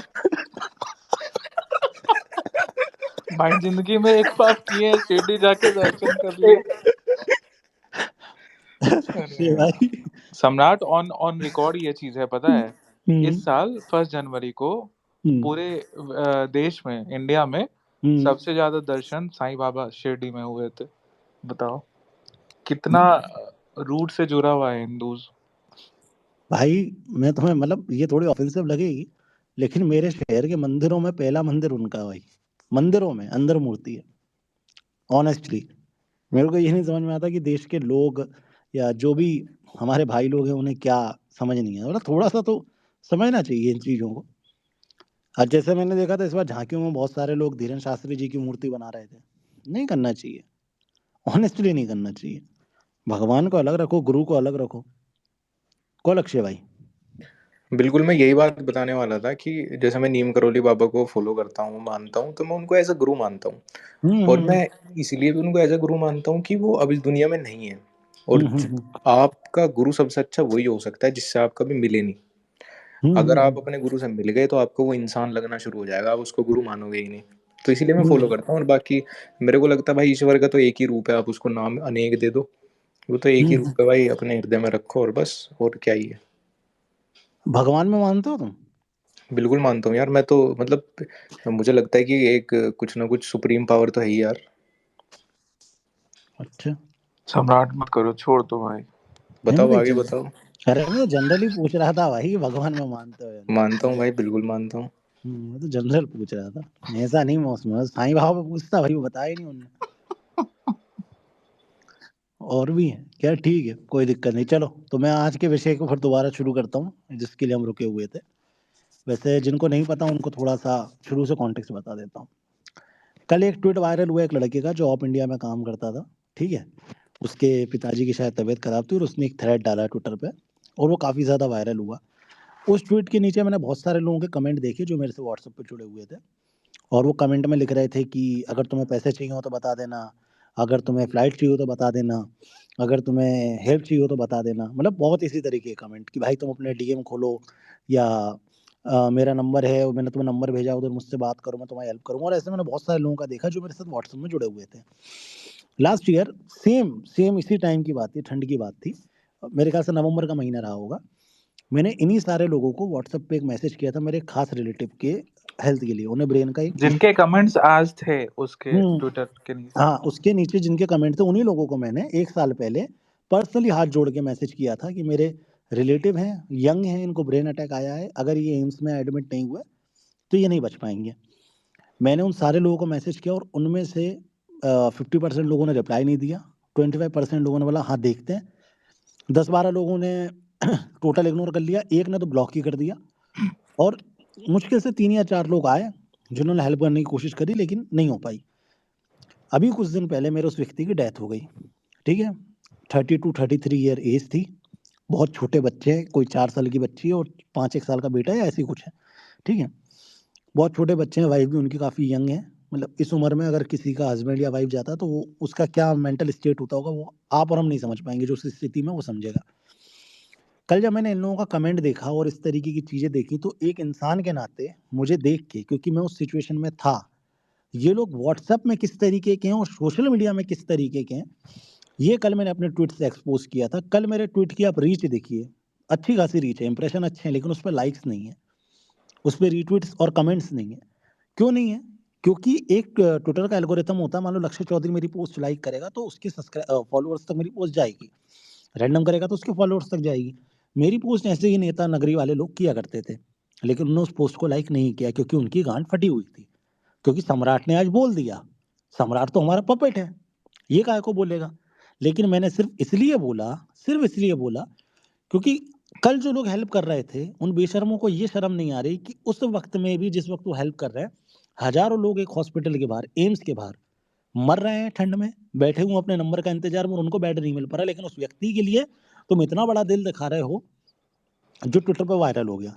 भाई, जिंदगी में एक बार किए, शिरडी जाके दर्शन कर लिए। अरे ये यार, भाई। सम्राट, ऑन ऑन रिकॉर्ड ये चीज है, पता है? हम्म, इस साल 1 जनवरी को हम्म, पूरे देश में, इंडिया में हम्म। सबसे ज्यादा दर्शन साईं बाबा शिरडी में हुए थे। बताओ कितना रूट से जुड़ा हुआ है हिंदूज। भाई मैं तुम्हें मतलब ये थोड़ी ऑफेंसिव लगेगी, लेकिन मेरे शहर के मंदिरों में पहला मंदिर उनका है भाई। मंदिरों में अंदर मूर्ति है। ऑनेस्टली मेरे को ये नहीं समझ में आता कि देश के लोग या जो भी हमारे भाई लोग हैं उन्हें क्या समझ नहीं है, मतलब थोड़ा सा तो समझना चाहिए इन चीजों को। आज जैसे मैंने देखा था इस बार झांकियों में बहुत सारे लोग धीरेन्द्र शास्त्री जी की मूर्ति बना रहे थे। नहीं करना चाहिए, ऑनेस्टली नहीं करना चाहिए। भगवान को अलग रखो, गुरु को अलग रखो। को लक्ष्य भाई। बिल्कुल, मैं यही बात बताने वाला था कि जैसे मैं नीम करोली बाबा को फॉलो करता हूँ, मानता हूँ, तो मैं उनको एज अ गुरु मानता हूँ। और हम्म, मैं इसलिए भी उनको एज अ गुरु मानता हूँ कि वो अब इस दुनिया में नहीं है। और हम्म, आपका गुरु सबसे अच्छा वही हो सकता है जिससे आप कभी मिले नहीं। अगर आप अपने गुरु से मिल गए तो आपको वो इंसान लगना शुरू हो जाएगा, आप उसको गुरु मानोगे ही नहीं। तो इसीलिए मैं फॉलो करता हूँ। और बाकी मेरे को लगता है भाई, ईश्वर का तो एक ही रूप है, आप उसको नाम अनेक दे दो, वो तो एक ही हम्म। रूप है भाई, अपने हृदय में रखो और बस, और क्या ही है। भगवान में मानते हो तुम? बिल्कुल मानता हूँ यार, मैं तो मतलब मुझे लगता है कि एक कुछ ना कुछ सुप्रीम पावर तो है ही यार। अच्छा। सम्राट मत करो, छोड़ दो भाई। नहीं मैं बताओ, तो आगे बताओ। अरे मैं तो जनरली पूछ रहा था भाई कि भगवान में मानते हो या नहीं। मानता हूँ भाई, बिल्कुल मानता हूँ। मैं तो जनरल पूछ रहा था, ऐसा नहीं मौसम साईं बाबा पे पूछता भाई, वो बताया ही नहीं उन्होंने। और भी है क्या? ठीक है, कोई दिक्कत नहीं। चलो तो मैं आज के विषय को फिर दोबारा शुरू करता हूँ जिसके लिए हम रुके हुए थे। वैसे जिनको नहीं पता उनको थोड़ा सा शुरू से कॉन्टेक्स्ट बता देता हूँ। कल एक ट्वीट वायरल हुआ एक लड़के का जो ऑप इंडिया में काम करता था, ठीक है। उसके पिताजी की शायद तबीयत खराब थी और उसने एक थ्रेड डाला ट्विटर पे, और वो काफ़ी ज़्यादा वायरल हुआ। उस ट्वीट के नीचे मैंने बहुत सारे लोगों के कमेंट देखे जो मेरे से व्हाट्सएप पे जुड़े हुए थे, और वो कमेंट में लिख रहे थे कि अगर तुम्हें पैसे चाहिए हो तो बता देना, अगर तुम्हें फ्लाइट चाहिए हो तो बता देना, अगर तुम्हें हेल्प चाहिए हो तो बता देना। मतलब बहुत इसी तरीके के कमेंट कि भाई तुम अपने डीएम खोलो, या मेरा नंबर है और मैंने तुम्हें नंबर भेजा उधर मुझसे बात करो, मैं तुम्हारी हेल्प करूँगा। और ऐसे मैंने बहुत सारे लोगों का देखा जो मेरे साथ व्हाट्सएप में जुड़े हुए थे। लास्ट ईयर सेम सेम इसी टाइम की बात थी, ठंड की बात थी, मेरे ख्याल से नवंबर का महीना रहा होगा। मैंने इन्हीं सारे लोगों को व्हाट्सएप पे एक मैसेज किया था मेरे खास रिलेटिव के हेल्थ के लिए, उन्हें ब्रेन का एक जिनके कमेंट्स आज थे उसके हम्म ट्विटर के नीचे। हाँ, उसके नीचे जिनके कमेंट थे उन्हीं लोगों को मैंने एक साल पहले पर्सनली हाथ जोड़ के मैसेज किया था कि मेरे रिलेटिव हैं, यंग हैं, इनको ब्रेन अटैक आया है, अगर ये एम्स में एडमिट नहीं हुए तो ये नहीं बच पाएंगे। मैंने उन सारे लोगों को मैसेज किया और उनमें से 50% लोगों ने रिप्लाई नहीं दिया, 25% लोगों ने बोला हाँ देखते हैं, 10-12 लोगों ने टोटल इग्नोर कर लिया, एक ने तो ब्लॉक ही कर दिया। और मुश्किल से 3 या 4 लोग आए जिन्होंने हेल्प करने की कोशिश करी लेकिन नहीं हो पाई। अभी कुछ दिन पहले मेरे उस व्यक्ति की डेथ हो गई, ठीक है। 32-33 ईयर एज थी, बहुत छोटे बच्चे हैं, कोई 4 साल की बच्ची है और 5 एक साल का बेटा है, ऐसी कुछ है, ठीक है। बहुत छोटे बच्चे हैं, वाइफ भी उनकी काफ़ी यंग है। मतलब इस उम्र में अगर किसी का हस्बैंड या वाइफ जाता तो वो उसका क्या मेंटल स्टेट होता होगा, वो आप और हम नहीं समझ पाएंगे, जो उस स्थिति में वो समझेगा। कल जब मैंने इन लोगों का कमेंट देखा और इस तरीके की चीज़ें देखी तो एक इंसान के नाते मुझे देख के, क्योंकि मैं उस सिचुएशन में था, ये लोग व्हाट्सएप में किस तरीके के हैं और सोशल मीडिया में किस तरीके के हैं, ये कल मैंने अपने ट्वीट से एक्सपोज किया था। कल मेरे ट्वीट की आप रीच देखिए, अच्छी खासी रीच है, इंप्रेशन अच्छे हैं, लेकिन उस पर लाइक्स नहीं है, उस पर रीट्वीट्स और कमेंट्स नहीं है। क्यों नहीं है? क्योंकि एक ट्विटर का एल्गोरिथम होता है, मान लो लक्ष्य चौधरी मेरी पोस्ट लाइक करेगा तो उसके सब्सक्राइब फॉलोअर्स तक मेरी पोस्ट जाएगी, रैंडम करेगा तो उसके फॉलोअर्स तक जाएगी। मेरी पोस्ट ऐसे ही नेता नगरी वाले लोग किया करते थे, लेकिन उन्होंने उस पोस्ट को लाइक नहीं किया क्योंकि उनकी गांड फटी हुई थी। क्योंकि सम्राट ने आज बोल दिया, सम्राट तो हमारा पपेट है, ये काहे को बोलेगा। लेकिन मैंने सिर्फ इसलिए बोला क्योंकि कल जो लोग हेल्प कर रहे थे उन बेशर्मों को ये शर्म नहीं आ रही कि उस वक्त में भी जिस वक्त वो हेल्प कर रहे हैं, हजारों लोग एक हॉस्पिटल के बाहर, एम्स के बाहर मर रहे हैं, ठंड में बैठे हुए अपने नंबर का इंतजार में, और उनको बेड नहीं मिल पा रहा, लेकिन उस व्यक्ति के लिए तुम इतना बड़ा दिल दिखा रहे हो जो ट्विटर पर वायरल हो गया।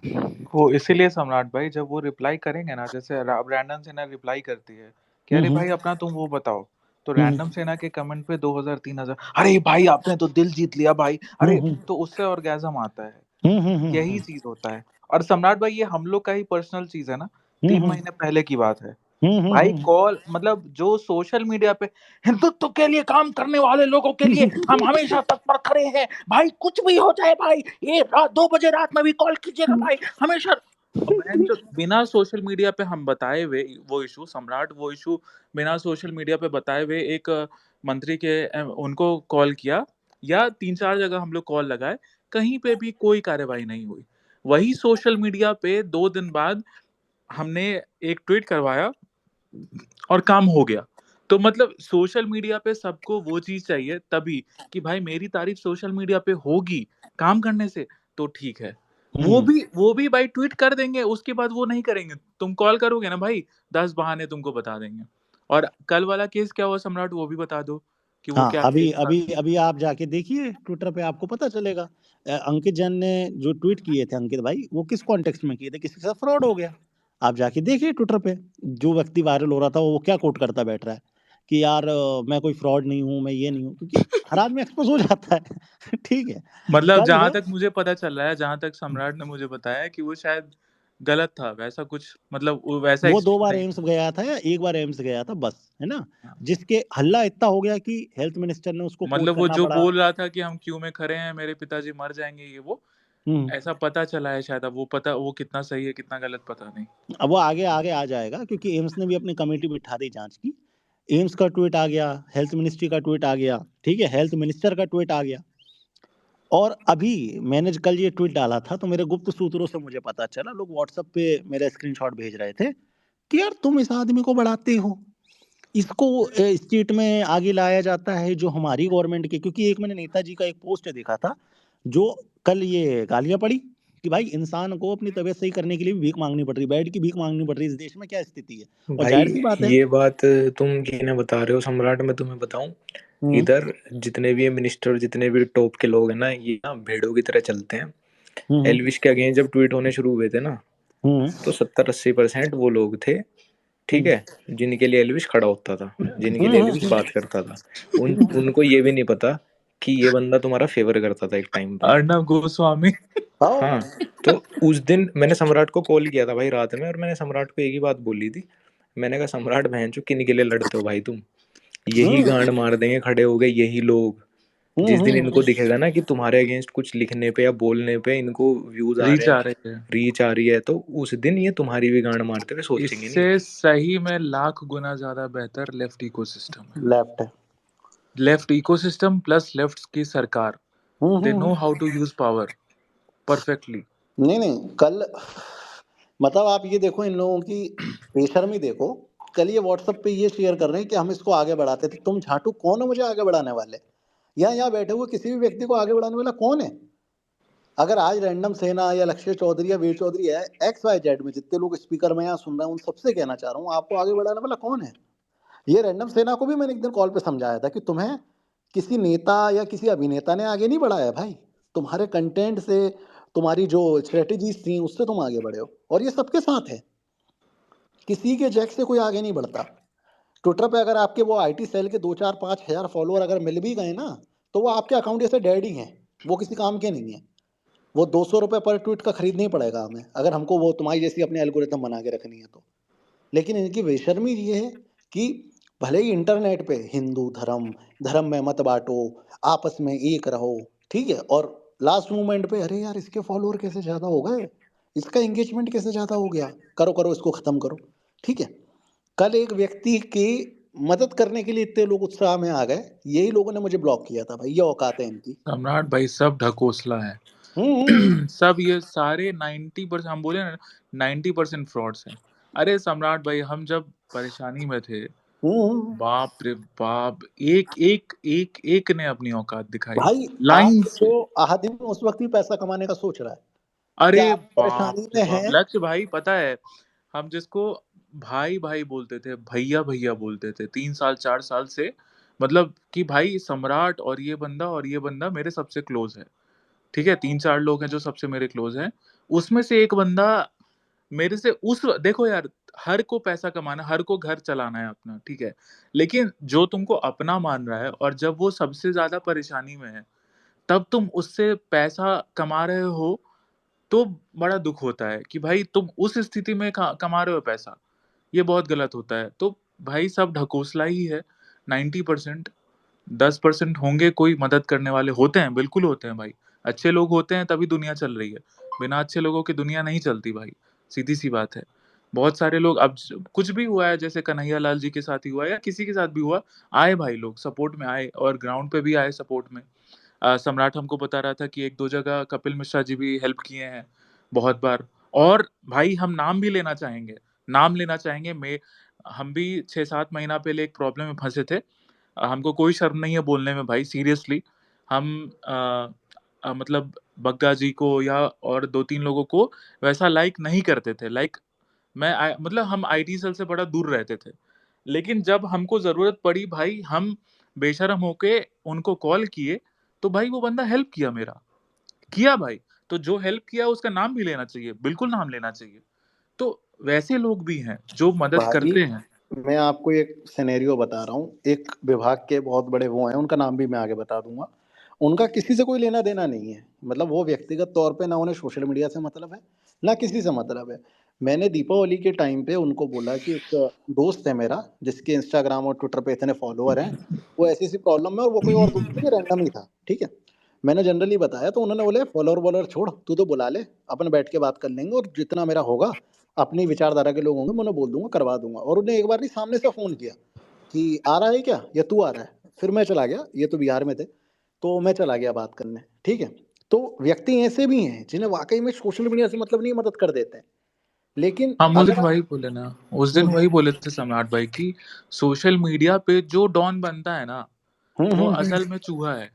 वो इसीलिए सम्राट भाई जब वो रिप्लाई करेंगे ना, जैसे अब रैंडम सेना रिप्लाई करती है कि अरे भाई अपना तुम वो बताओ, तो रैंडम सेना के कमेंट पे 2000 3000 अरे भाई आपने तो दिल जीत लिया भाई, अरे तो उससे ऑर्गेजम आता है। यही चीज होता है। और सम्राट भाई ये हम लोग का ही पर्सनल चीज है ना, 3 महीने पहले की बात है भाई। कॉल मतलब जो सोशल मीडिया पे हिंदुत्व के लिए काम करने वाले लोगों के लिए हम हमेशा तत्पर खड़े हैं भाई, कुछ भी हो जाए भाई, ये रात 2 बजे रात में भी कॉल कीजिएगा भाई हमेशा। जो बिना सोशल मीडिया पे हम बताए हुए वो इशू, सम्राट वो इशू बिना सोशल मीडिया पे बताए हुए एक मंत्री के उनको कॉल किया, या 3-4 जगह हम लोग कॉल लगाए, कहीं पे भी कोई कार्रवाई नहीं हुई। वही सोशल मीडिया पे 2 दिन बाद हमने एक ट्वीट करवाया और काम हो गया। तो मतलब सोशल मीडिया पे सबको वो चीज चाहिए तभी कि भाई मेरी तारीफ सोशल मीडिया पे होगी काम करने से तो ठीक है। वो भी भाई ट्वीट कर देंगे, उसके बाद वो नहीं करेंगे। तुम कॉल करोगे ना भाई, 10 बहाने तुमको बता देंगे। और कल वाला केस क्या हुआ सम्राट, वो भी बता दो कि वो हाँ, क्या अभी केस था। अभी अभी आप जाके देखिए ट्विटर पे, आपको पता चलेगा। अंकित जैन ने जो ट्वीट किए थे, अंकित भाई, वो किस कॉन्टेक्स्ट में किए थे, किसी के साथ फ्रॉड हो गया। आप जाके देखिए ट्विटर पे, जो व्यक्ति वायरल हो रहा था वो क्या कोट करता बैठ रहा है कि यार मैं कोई फ्रॉड नहीं हूँ, मैं ये नहीं हूँ, क्योंकि हर आदमी एक्सपोज हो जाता है। ठीक है, मतलब कल जहां है। तक मुझे पता चल रहा है, जहां तक सम्राट ने मुझे बताया कि वो शायद गलत था, वैसा कुछ मतलब वो वैसा वो 2 एक्सट्रीम बार नहीं एम्स था। गया था या 1 बार एम्स गया था बस, है ना, हाँ। जिसके हल्ला इतना हो गया कि हेल्थ मिनिस्टर ने उसको कोर्ट मतलब वो करना जो पड़ा। बोल रहा था कि हम क्यू में खड़े हैं, मेरे पिताजी मर जाएंगे, ये वो हम्म ऐसा पता चला है शायद। अब वो कितना सही है कितना गलत पता नहीं। अब वो आगे आगे आ जाएगा, क्योंकि एम्स ने भी अपनी कमेटी बिठा दी जांच की। एम्स का ट्वीट आ गया, हेल्थ मिनिस्ट्री का ट्वीट आ गया, ठीक है, हेल्थ मिनिस्टर का ट्वीट आ गया। और अभी मैंने कल ये ट्वीट डाला था तो मेरे गुप्त सूत्रों से मुझे पता चला, लोग व्हाट्सएप पे मेरा स्क्रीनशॉट भेज रहे थे कि यार तुम इस आदमी को बढ़ाते हो, इसको स्टेट में आगे लाया जाता है जो हमारी गवर्नमेंट के। क्योंकि एक मैंने नेताजी का एक पोस्ट देखा था जो कल ये गालियां पड़ी कि भाई इंसान को अपनी तबीयत सही करने के लिए भी भीख मांगनी पड़ रही, बेड की भीख मांगनी पड़ रही, इस देश में क्या स्थिति है। और भाई जाहिर सी बात है। ये बात तुम किन्हें बता रहे हो सम्राट, मैं तुम्हें बताऊं। हम्म इधर जितने भी मिनिस्टर, जितने भी टॉप के लोग हैं ना, ये ना भेड़ों की तरह चलते हैं। हम्म एलविश के अगेंस्ट जब ट्वीट होने शुरू हुए थे ना, हम्म तो 70-80% वो लोग थे, ठीक है, जिनके लिए एलविश खड़ा होता था, जिनके लिए एलविश बात करता था। उनको ये भी नहीं पता कि ये बंदा तुम्हारा फेवर करता था एक टाइम पे। अर्णव गोस्वामी। आओ। हाँ, तो उस दिन मैंने सम्राट को कॉल किया था भाई रात में, और मैंने सम्राट को एक ही बात बोली थी। मैंने कहा सम्राट बहनचोद किन के लिए लड़ते हो भाई तुम, यही गांड मार देंगे खड़े हो गए यही लोग। जिस दिन इनको दिखेगा ना कि तुम्हारे अगेंस्ट कुछ लिखने पे या बोलने पे इनको व्यूज आ रहे रीच हैं, आ रही है। रीच आ रही है, तो उस दिन ये तुम्हारी भी गांड मारते हुए सोचेंगे नहीं। इससे सही में लाख गुना ज्यादा बेहतर लेफ्ट इकोसिस्टम है। लेफ्ट है। लेफ्ट इकोसिस्टम प्लस लेफ्ट की सरकार, they know how to use power perfectly. नहीं नहीं, कल मतलब आप ये देखो इन लोगों की बेशर्मी देखो। कल ये व्हाट्सएप पे ये शेयर कर रहे हैं कि हम इसको आगे बढ़ाते थे। तुम झाटू कौन हो मुझे आगे बढ़ाने वाले? यहाँ बैठे हुए किसी भी व्यक्ति को आगे बढ़ाने वाला कौन है? अगर आज रैंडम सेना या लक्ष्य चौधरी या वीर चौधरी है, एक्स वाई जेड में जितने लोग स्पीकर में यहाँ सुन रहे हैं, उन सबसे कहना चाह रहा हूँ, आपको आगे बढ़ाने वाला कौन है? ये रैंडम सेना को भी मैंने एक दिन कॉल पे समझाया था कि तुम्हें किसी नेता या किसी अभिनेता ने आगे नहीं बढ़ाया भाई, तुम्हारे कंटेंट से, तुम्हारी जो स्ट्रेटेजीज थी उससे तुम आगे बढ़े हो। और ये सबके साथ है, किसी के जैक से कोई आगे नहीं बढ़ता। ट्विटर पे अगर आपके वो आईटी सेल के 2-4-5 हजार फॉलोअर अगर मिल भी गए ना, तो वो आपके अकाउंट जैसे डैडी हैं, वो किसी काम के नहीं है। वो 200 रुपये पर ट्वीट का खरीद नहीं पड़ेगा हमें, अगर हमको वो तुम्हारी जैसी अपनी एल्गोरिथम बना के रखनी है तो। लेकिन इनकी बेशर्मी ये है कि भले ही इंटरनेट पे हिंदू धर्म, धर्म में मत बांटो, आपस में एक रहो, ठीक है, और लास्ट मोमेंट पे अरे यार इसके फॉलोअर कैसे ज्यादा हो गए, इसका एंगेजमेंट कैसे ज्यादा हो गया, करो करो इसको खत्म करो। ठीक है, कल एक व्यक्ति की मदद करने के लिए इतने लोग उत्साह में आ गए, यही लोगों ने मुझे ब्लॉक किया था भाई, ये औकात है इनकी। सम्राट भाई सब ढकोसला है। सब ये सारे 90% हम बोले ना 90% फ्रॉड्स हैं। अरे सम्राट भाई हम जब परेशानी में थे, बाप रे बाप, एक ने अपनी औकात दिखाई भाई आप लाइन से। तो आदिम उस वक्त भी पैसा कमाने का सोच रहा है, क्या अरे आप बाप परेशानी रे में बाप, हैं? लक्ष्य भाई पता है हम जिसको भाई भाई बोलते थे, भैया भैया बोलते थे 3 साल 4 साल से, मतलब कि भाई सम्राट और ये बंदा मेरे सबसे क्लोज है। ठीक है, 3-4 लोग हैं जो सबसे मेरे क्लोज हैं, उसमें से एक बंदा मेरे से उस देखो यार, हर को पैसा कमाना, हर को घर चलाना है अपना, ठीक है, लेकिन जो तुमको अपना मान रहा है और जब वो सबसे ज्यादा परेशानी में है तब तुम उससे पैसा कमा रहे हो, तो बड़ा दुख होता है कि भाई तुम उस स्थिति में कमा रहे हो पैसा, ये बहुत गलत होता है। तो भाई सब ढकोसला ही है 90%। 10% होंगे कोई मदद करने वाले, होते हैं, बिल्कुल होते हैं भाई, अच्छे लोग होते हैं तभी दुनिया चल रही है, बिना अच्छे लोगों की दुनिया नहीं चलती भाई, सीधी सी बात है। बहुत सारे लोग अब कुछ भी हुआ है, जैसे कन्हैया लाल जी के साथ ही हुआ या किसी के साथ भी हुआ, आए भाई लोग सपोर्ट में आए और ग्राउंड पे भी आए सपोर्ट में। सम्राट हमको बता रहा था कि 1-2 जगह कपिल मिश्रा जी भी हेल्प किए हैं बहुत बार। और भाई हम नाम भी लेना चाहेंगे, नाम लेना चाहेंगे। मैं हम भी 6-7 महीना पहले एक प्रॉब्लम में फंसे थे। हमको कोई शर्म नहीं है बोलने में भाई, सीरियसली। हम मतलब बग्गा जी को या और 2-3 लोगों को वैसा लाइक नहीं करते थे, लाइक मतलब हम आईटी सेल से बड़ा दूर रहते थे, लेकिन जब हमको जरूरत पड़ी भाई हम बेशरम होके उनको कॉल किए, तो भाई वो बंदा हेल्प किया मेरा, किया भाई। तो जो हेल्प किया उसका नाम भी लेना चाहिए, बिल्कुल नाम लेना चाहिए। तो वैसे लोग भी हैं जो मदद भाई करते हैं। मैं आपको एक सिनेरियो बता रहा हूँ, एक विभाग के बहुत बड़े वो हैं, उनका नाम भी मैं आगे बता दूंगा। उनका किसी से कोई लेना देना नहीं है, मतलब वो व्यक्तिगत तौर पे ना उन्हें सोशल मीडिया से मतलब है, ना किसी से मतलब है। मैंने दीपावली के टाइम पे उनको बोला कि एक दोस्त है मेरा जिसके इंस्टाग्राम और ट्विटर पे इतने फॉलोअर हैं, वो ऐसी ऐसी प्रॉब्लम में, और वो कोई और दोस्त नहीं, रैंडम ही था, ठीक है। मैंने जनरली बताया तो उन्होंने बोले फॉलोअर वॉलोअर छोड़, तू तो बुला ले, अपन बैठ के बात कर लेंगे, और जितना मेरा होगा अपनी विचारधारा के लोग होंगे मैं उन्हें बोल दूंगा, करवा दूंगा। और उन्हें एक बार नहीं सामने से फोन किया कि आ रहा है क्या, या तू आ रहा है। फिर मैं चला गया, ये तो बिहार में थे, तो मैं चला गया बात करने, ठीक है। तो व्यक्ति ऐसे भी हैं जिन्हें वाकई में सोशल मीडिया से मतलब नहीं, मदद कर देते हैं। लेकिन हम उस दिन अगर आप वही बोले ना, उस दिन वही बोले थे सम्राट भाई कि सोशल मीडिया पे जो डॉन बनता है ना, वो असल में चूहा है।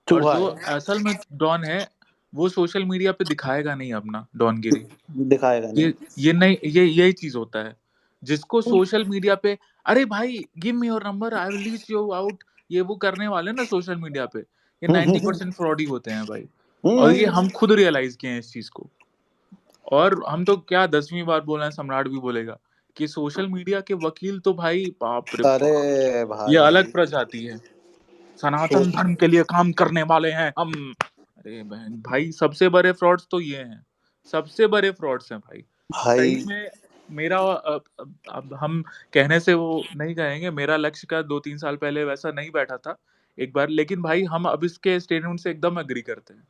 और चूहा जो है, असल में डॉन है, वो सोशल मीडिया पे दिखाएगा नहीं अपना डॉनगिरी। दिखाएगा नहीं। ये नहीं, ये यही चीज होता है जिसको सोशल मीडिया पे, अरे भाई give me your number I will leech you out, ये वो करने वाले ना सोशल मीडिया पे, ये 90% फ्रॉड ही होते हैं भाई। और ये हम खुद रियलाइज किए हैं इस चीज को। और हम तो क्या 10वीं बार बोल रहे हैं, सम्राट भी बोलेगा कि सोशल मीडिया के वकील तो भाई बाप रे अरे बाप, ये अलग भाई प्रजाति है, सो सनातन धर्म के लिए काम करने वाले हैं हम। अरे बहन भाई, सबसे बड़े फ्रॉड्स तो ये हैं, सबसे बड़े फ्रॉड्स हैं भाई। भाई सही में मेरा अब हम कहने से वो नहीं कहेंगे, मेरा लक्ष्य का 2-3 साल पहले वैसा नहीं बैठा था एक बार, लेकिन भाई हम अब इसके स्टेटमेंट से एकदम एग्री करते हैं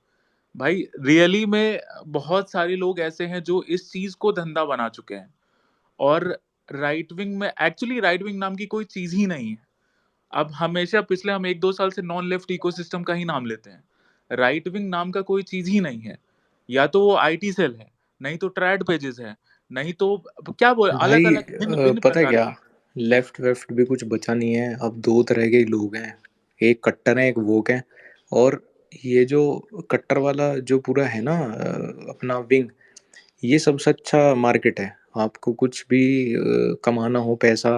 भाई। रियली में बहुत सारे लोग ऐसे हैं जो इस चीज को धंधा बना चुके हैं। और राइट विंग में, एक्चुअली राइट विंग नाम की कोई चीज ही नहीं है। अब हमेशा पिछले हम 1-2 साल से नॉन लेफ्ट इकोसिस्टम का ही नाम लेते हैं, राइट विंग नाम का कोई चीज ही नहीं है। या तो वो आईटी सेल है, नहीं तो ट्रैड पेजेस है, नहीं तो क्या बोल, अलग भाई अलग भिन्न भिन्न पता है प्रकार क्या, के। लेफ्ट वेफ्ट भी कुछ बचा नहीं है अब, दो तरह के लोग हैं, एक कट्टर है एक वोक है। और ये जो कट्टर वाला जो पूरा है ना अपना विंग, ये सबसे अच्छा मार्केट है। आपको कुछ भी कमाना हो पैसा,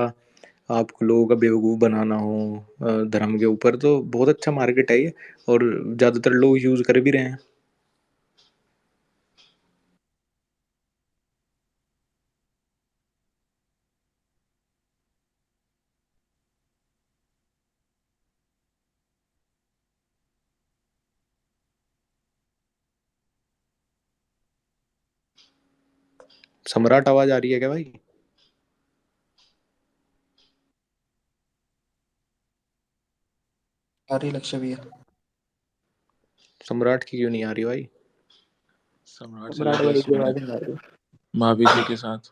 आपको लोगों का बेवकूफ़ बनाना हो धर्म के ऊपर, तो बहुत अच्छा मार्केट है ये, और ज़्यादातर लोग यूज़ कर भी रहे हैं। सम्राट आवाज आ रही है क्या भाई? आ रही लक्ष्य भैया। सम्राट की क्यों नहीं आ रही भाई? सम्राट चला सम्राट गया भाई की सोने, आवाज नहीं आ रही। भाभी जी के साथ।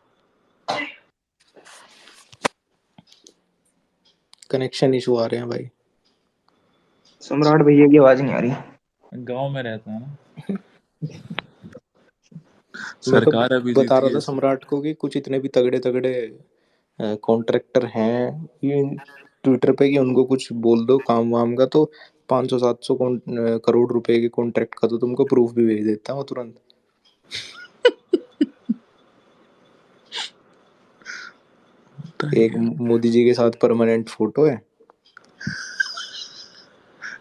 कनेक्शन इशू आ रहे हैं भाई। सम्राट भैया की आवाज नहीं आ रही। गांव में रहता है ना। मैं तो सरकार अभी बता जीती रहा था है। सम्राट को कि कुछ इतने भी तगड़े तगड़े कॉन्ट्रैक्टर हैं कि ट्विटर पे कि उनको कुछ बोल दो काम वाम का तो 500-700 करोड़ रुपए के कॉन्ट्रैक्ट का तो तुमको प्रूफ भी भेज देता हूँ तुरंत। एक मोदी जी के साथ परमानेंट फोटो है।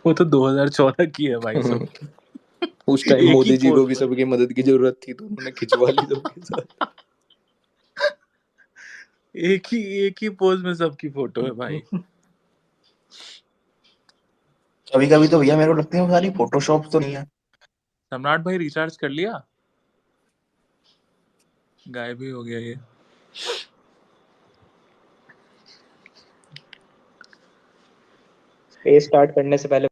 वो तो 2014 की है भाई सबकी। उस टाइम एक ही मोदी जी को पोस्ट भी पर सबकी मदद की जरूरत थी तो उन्होंने खिंचवा ली सबके साथ। एक ही पोज में सबकी फोटो है भाई। कभी कभी तो भैया मेरे को लगता है वो सारी फोटोशॉप तो नहीं है। सम्राट भाई रिचार्ज कर लिया? गायब ही हो गया ये। स्पेस स्टार्ट करने से पहले